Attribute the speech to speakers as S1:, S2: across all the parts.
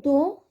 S1: 2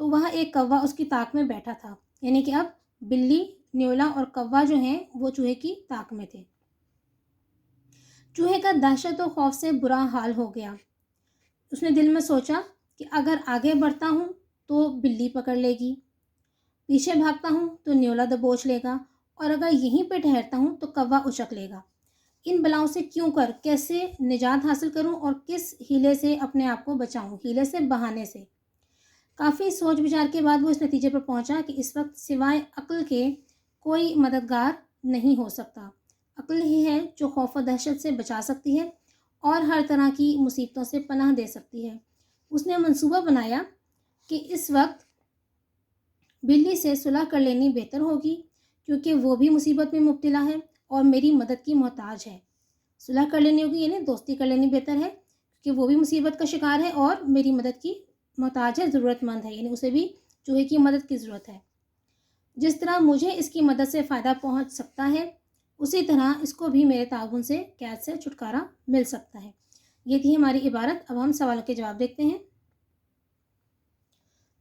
S1: تو وہاں ایک کوا اس کی طاق میں بیٹھا تھا، یعنی کہ اب بلی، نیولا اور کوا جو ہیں وہ چوہے کی طاق میں تھے۔ چوہے کا دہشت و خوف سے برا حال ہو گیا۔ اس نے دل میں سوچا کہ اگر آگے بڑھتا ہوں تو بلی پکڑ لے گی، پیچھے بھاگتا ہوں تو نیولا دبوچ لے گا، اور اگر یہیں پہ ٹھہرتا ہوں تو کوا اچک لے گا۔ ان بلاؤں سے کیوں کر کیسے نجات حاصل کروں اور کس ہیلے سے اپنے آپ کو بچاؤں، ہیلے سے، بہانے سے۔ کافی سوچ بچار کے بعد وہ اس نتیجے پر پہنچا کہ اس وقت سوائے عقل کے کوئی مددگار نہیں ہو سکتا۔ عقل ہی ہے جو خوف و دہشت سے بچا سکتی ہے اور ہر طرح کی مصیبتوں سے پناہ دے سکتی ہے۔ اس نے منصوبہ بنایا کہ اس وقت بلی سے صلح کر لینی بہتر ہوگی، کیونکہ وہ بھی مصیبت میں مبتلا ہے اور میری مدد کی محتاج ہے۔ صلح کر لینی ہوگی یعنی دوستی کر لینی بہتر ہے، کیونکہ وہ بھی مصیبت کا شکار ہے اور میری مدد کی محتاج ہے، ضرورت مند ہے، یعنی اسے بھی چوہے کی مدد کی ضرورت ہے۔ جس طرح مجھے اس کی مدد سے فائدہ پہنچ سکتا ہے، اسی طرح اس کو بھی میرے تعاون سے قید سے چھٹکارا مل سکتا ہے۔ یہ تھی ہماری عبارت۔ اب ہم سوالوں کے جواب دیکھتے ہیں۔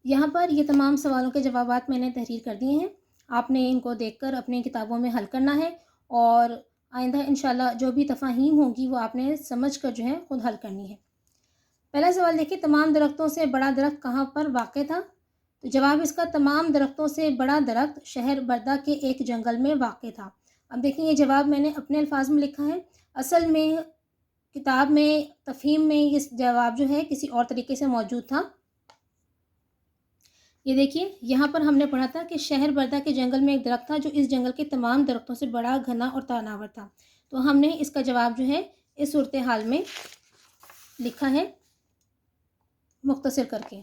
S1: یہاں پر یہ تمام سوالوں کے جوابات میں نے تحریر کر دیے ہیں، آپ نے ان کو دیکھ کر اپنی کتابوں میں حل کرنا ہے، اور آئندہ انشاءاللہ جو بھی تفاہیم ہوں گی وہ آپ نے سمجھ کر جو ہے خود حل کرنی ہے۔ پہلا سوال دیکھیے، تمام درختوں سے بڑا درخت کہاں پر واقع تھا؟ تو جواب اس کا، تمام درختوں سے بڑا درخت شہر بردہ کے ایک جنگل میں واقع تھا۔ اب دیکھیں یہ جواب میں نے اپنے الفاظ میں لکھا ہے، اصل میں کتاب میں تفہیم میں یہ جواب جو ہے کسی اور طریقے سے موجود تھا۔ یہ دیکھیے یہاں پر ہم نے پڑھا تھا کہ شہر بردہ کے جنگل میں ایک درخت تھا جو اس جنگل کے تمام درختوں سے بڑا، گھنا اور تناور تھا، تو ہم نے اس کا جواب جو ہے اس صورتحال میں لکھا ہے مختصر کر کے۔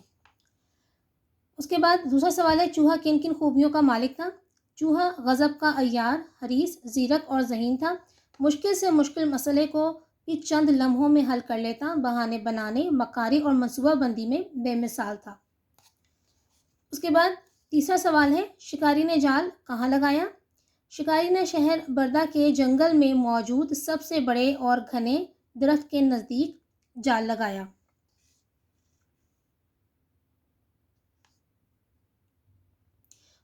S1: اس کے بعد دوسرا سوال ہے، چوہا کن کن خوبیوں کا مالک تھا؟ چوہا غضب کا عیار، حریص، زیرک اور ذہین تھا۔ مشکل سے مشکل مسئلے کو بھی چند لمحوں میں حل کر لیتا، بہانے بنانے، مکاری اور منصوبہ بندی میں بے مثال تھا۔ اس کے بعد تیسرا سوال ہے، شکاری نے جال کہاں لگایا؟ شکاری نے شہر بردہ کے جنگل میں موجود سب سے بڑے اور گھنے درخت کے نزدیک جال لگایا۔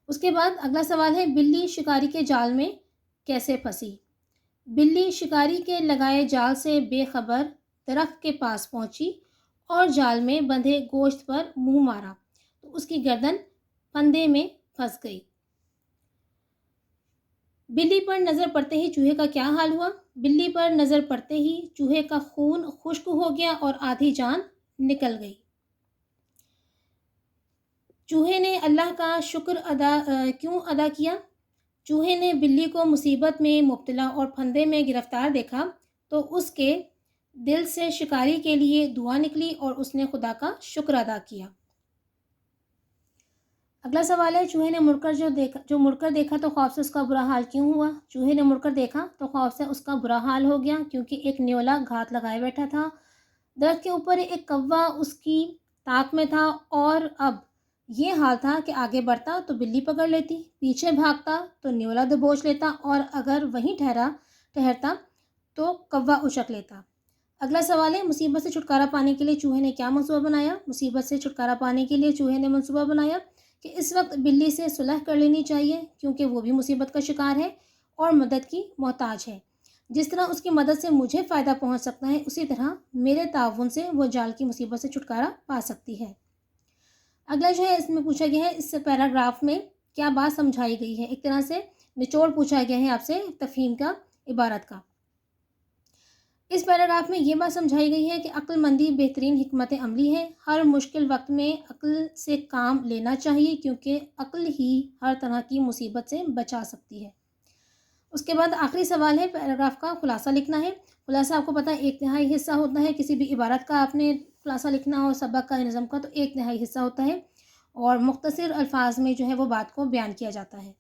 S1: اس کے بعد اگلا سوال ہے، بلی شکاری کے جال میں کیسے پھنسی؟ بلی شکاری کے لگائے جال سے بے خبر درخت کے پاس پہنچی اور جال میں بندھے گوشت پر منہ مارا تو اس کی گردن پھندے میں پھنس گئی۔ بلی پر نظر پڑتے ہی چوہے کا کیا حال ہوا؟ بلی پر نظر پڑتے ہی چوہے کا خون خشک ہو گیا اور آدھی جان نکل گئی۔ چوہے نے اللہ کا شکر کیوں ادا کیا؟ چوہے نے بلی کو مصیبت میں مبتلا اور پھندے میں گرفتار دیکھا تو اس کے دل سے شکاری کے لیے دعا نکلی اور اس نے خدا کا شکر ادا کیا۔ اگلا سوال ہے، چوہے نے مڑ کر دیکھا تو خوف سے اس کا برا حال کیوں ہوا؟ چوہے نے مڑ کر دیکھا تو خوف سے اس کا برا حال ہو گیا، کیونکہ ایک نیولا گھات لگائے بیٹھا تھا، درخت کے اوپر ایک کوا اس کی طاق میں تھا، اور اب یہ حال تھا کہ آگے بڑھتا تو بلی پکڑ لیتی، پیچھے بھاگتا تو نیولا دبوچ لیتا، اور اگر وہیں ٹھہرتا تو کوا اچک لیتا۔ اگلا سوال ہے، مصیبت سے چھٹکارا پانے کے لیے چوہے نے کیا منصوبہ بنایا؟ مصیبت سے چھٹکارا پانے کے لیے چوہے نے منصوبہ بنایا کہ اس وقت بلی سے صلح کر لینی چاہیے، کیونکہ وہ بھی مصیبت کا شکار ہے اور مدد کی محتاج ہے۔ جس طرح اس کی مدد سے مجھے فائدہ پہنچ سکتا ہے، اسی طرح میرے تعاون سے وہ جال کی مصیبت سے چھٹکارا پا سکتی ہے۔ اگلا جو ہے اس میں پوچھا گیا ہے، اس پیراگراف میں کیا بات سمجھائی گئی ہے؟ ایک طرح سے نچوڑ پوچھا گیا ہے آپ سے تفہیم کا، عبارت کا۔ اس پیراگراف میں یہ بات سمجھائی گئی ہے کہ عقل مندی بہترین حکمت عملی ہے، ہر مشکل وقت میں عقل سے کام لینا چاہیے، کیونکہ عقل ہی ہر طرح کی مصیبت سے بچا سکتی ہے۔ اس کے بعد آخری سوال ہے، پیراگراف کا خلاصہ لکھنا ہے۔ خلاصہ آپ کو پتہ ہے 1/3 حصہ ہوتا ہے، کسی بھی عبارت کا آپ نے خلاصہ لکھنا ہو، سبق کا، نظم کا، تو 1/3 حصہ ہوتا ہے، اور مختصر الفاظ میں جو ہے وہ بات کو بیان کیا جاتا ہے۔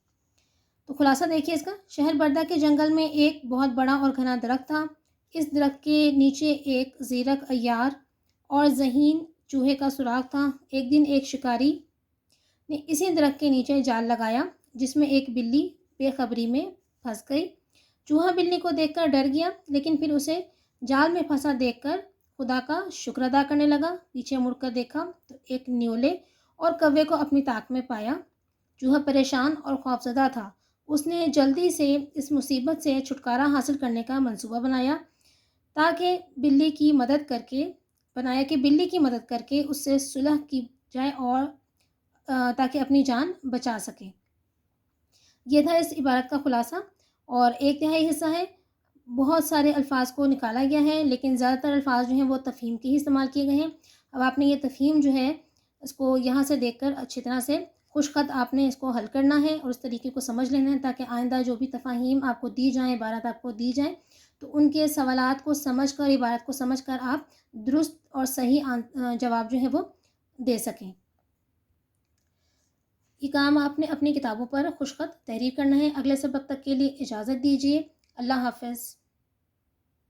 S1: تو خلاصہ دیکھیے اس کا، شہر بردہ کے جنگل میں ایک بہت بڑا اور گھنا درخت تھا، اس درخت کے نیچے ایک زیرک عیار اور ذہین چوہے کا سراغ تھا۔ ایک دن ایک شکاری نے اسی درخت کے نیچے جال لگایا جس میں ایک بلی بے خبری میں پھنس گئی۔ چوہا بلی کو دیکھ کر ڈر گیا، لیکن پھر اسے جال میں پھنسا دیکھ کر خدا کا شکر ادا کرنے لگا۔ پیچھے مڑ کر دیکھا تو ایک نیولے اور کوے کو اپنی طاق میں پایا۔ چوہا پریشان اور خوفزدہ تھا۔ اس نے جلدی سے اس مصیبت سے چھٹکارا حاصل کرنے کا منصوبہ بنایا کہ بلی کی مدد کر کے اس سے صلح کی جائے اور تاکہ اپنی جان بچا سکے۔ یہ تھا اس عبارت کا خلاصہ، اور 1/3 حصہ ہے۔ بہت سارے الفاظ کو نکالا گیا ہے، لیکن زیادہ تر الفاظ جو ہیں وہ تفہیم کے ہی استعمال کیے گئے ہیں۔ اب آپ نے یہ تفہیم جو ہے اس کو یہاں سے دیکھ کر اچھی طرح سے خوش خط آپ نے اس کو حل کرنا ہے اور اس طریقے کو سمجھ لینا ہے، تاکہ آئندہ جو بھی تفاہیم آپ کو دی جائیں، عبارات آپ کو دی جائیں، تو ان کے سوالات کو سمجھ کر، عبارت کو سمجھ کر آپ درست اور صحیح جواب جو ہے وہ دے سکیں۔ یہ کام آپ نے اپنی کتابوں پر خوش خط تحریر کرنا ہے۔ اگلے سبق تک کے لیے اجازت دیجیے۔ اللہ حافظ۔